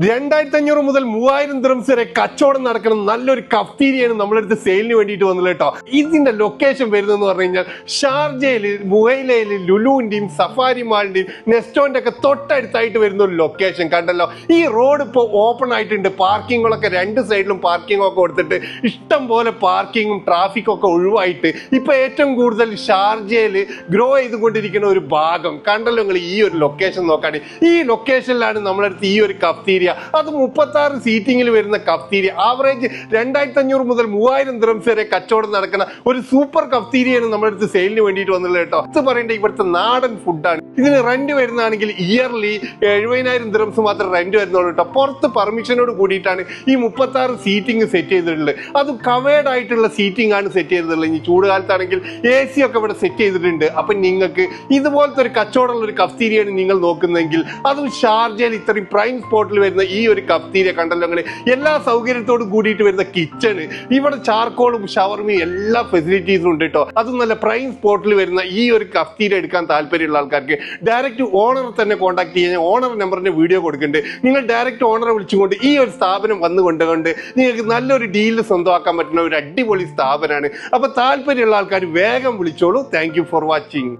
2500 മുതൽ 3000 ദിർഹംസ് വരെ കച്ചവടം നടക്കുന്ന നല്ലൊരു കഫ്തീരിയാണ് നമ്മളെടുത്ത് സെയിലിന് വേണ്ടിയിട്ട് വന്നത് കേട്ടോ. ഇതിന്റെ ലൊക്കേഷൻ വരുന്നതെന്ന് പറഞ്ഞു കഴിഞ്ഞാൽ ഷാർജയിൽ, മുഹൈലയിൽ, ലുലുവിന്റെയും സഫാരി മാളിന്റെയും നെസ്റ്റോന്റെ ഒക്കെ തൊട്ടടുത്തായിട്ട് വരുന്ന ഒരു ലൊക്കേഷൻ കണ്ടല്ലോ. ഈ റോഡ് ഇപ്പോൾ ഓപ്പൺ ആയിട്ടുണ്ട്. പാർക്കിങ്ങുകളൊക്കെ രണ്ട് സൈഡിലും പാർക്കിംഗ് ഒക്കെ കൊടുത്തിട്ട് ഇഷ്ടം പോലെ പാർക്കിങ്ങും ട്രാഫിക്കും ഒക്കെ ഒഴിവായിട്ട് ഇപ്പൊ ഏറ്റവും കൂടുതൽ ഷാർജയിൽ ഗ്രോ ചെയ്തുകൊണ്ടിരിക്കുന്ന ഒരു ഭാഗം കണ്ടല്ലോ. നിങ്ങൾ ഈ ഒരു ലൊക്കേഷൻ നോക്കാണ്. ഈ ലൊക്കേഷനിലാണ് നമ്മളെടുത്ത് ഈ ഒരു കഫ്തീരിയ, അത് 36 സീറ്റിംഗിൽ വരുന്ന കഫ്തീരിയ, ആവറേജ് 2500 മുതൽ 3000 ദിർഹംസ് വരെ കച്ചവടം നടക്കുന്ന ഒരു സൂപ്പർ കഫ്തീരിയാണ് നമ്മളെടുത്ത് സെയിലിന് വേണ്ടിയിട്ട് വന്നുള്ളത് കേട്ടോ. ഇത് പറയേണ്ട ഇവിടുത്തെ നാടൻ ഫുഡാണ്. ഇതിന് റെന്റ് വരുന്നതാണെങ്കിൽ ഇയർലി 70,000 ദിർഹംസ് മാത്രം റെന്റ് വരുന്നുള്ളൂ കേട്ടോ. പുറത്ത് പെർമിഷനോട് കൂടിയിട്ടാണ് ഈ 36 സീറ്റിംഗ് സെറ്റ് ചെയ്തിട്ടുള്ളത്. അതും കവേർഡ് ആയിട്ടുള്ള സീറ്റിംഗ് ആണ് സെറ്റ് ചെയ്തിട്ടുള്ളത്. ഇനി ചൂട് കാലത്താണെങ്കിൽ AC ഒക്കെ ഇവിടെ സെറ്റ് ചെയ്തിട്ടുണ്ട്. അപ്പൊ നിങ്ങൾക്ക് ഇതുപോലത്തെ ഒരു കച്ചവടമുള്ള ഒരു കഫ്തീരിയാണ് നിങ്ങൾ നോക്കുന്നതെങ്കിൽ, അതും ഷാർജയിൽ ഇത്രയും പ്രൈം സ്പോട്ടിൽ വരുന്ന ഈ ഒരു കഫ്തീരിയ കണ്ടല്ലോ. എല്ലാ സൗകര്യത്തോടും കൂടിയിട്ട് വരുന്ന കിച്ചണ്, ഇവിടെ ചാർക്കോളും ഷവർമയും എല്ലാ ഫെസിലിറ്റീസും ഉണ്ട് കേട്ടോ. അതും നല്ല പ്രൈം സ്പോട്ടിൽ വരുന്ന ഈ ഒരു കഫ്തീരിയ എടുക്കാൻ താല്പര്യമുള്ള ആൾക്കാർക്ക് ഡയറക്റ്റ് ഓണർ തന്നെ കോൺടാക്ട് ചെയ്യാൻ ഓണർ നമ്പറിന്റെ വീഡിയോ കൊടുക്കുന്നുണ്ട്. നിങ്ങൾ ഡയറക്റ്റ് ഓണറെ വിളിച്ചുകൊണ്ട് ഈ ഒരു സ്ഥാപനം വന്നുകൊണ്ടുകൊണ്ട് നിങ്ങൾക്ക് നല്ലൊരു ഡീല് സ്വന്തമാക്കാൻ പറ്റുന്ന ഒരു അടിപൊളി സ്ഥാപനമാണ്. അപ്പൊ താല്പര്യമുള്ള ആൾക്കാർ വേഗം വിളിച്ചോളൂ. Thank you for watching.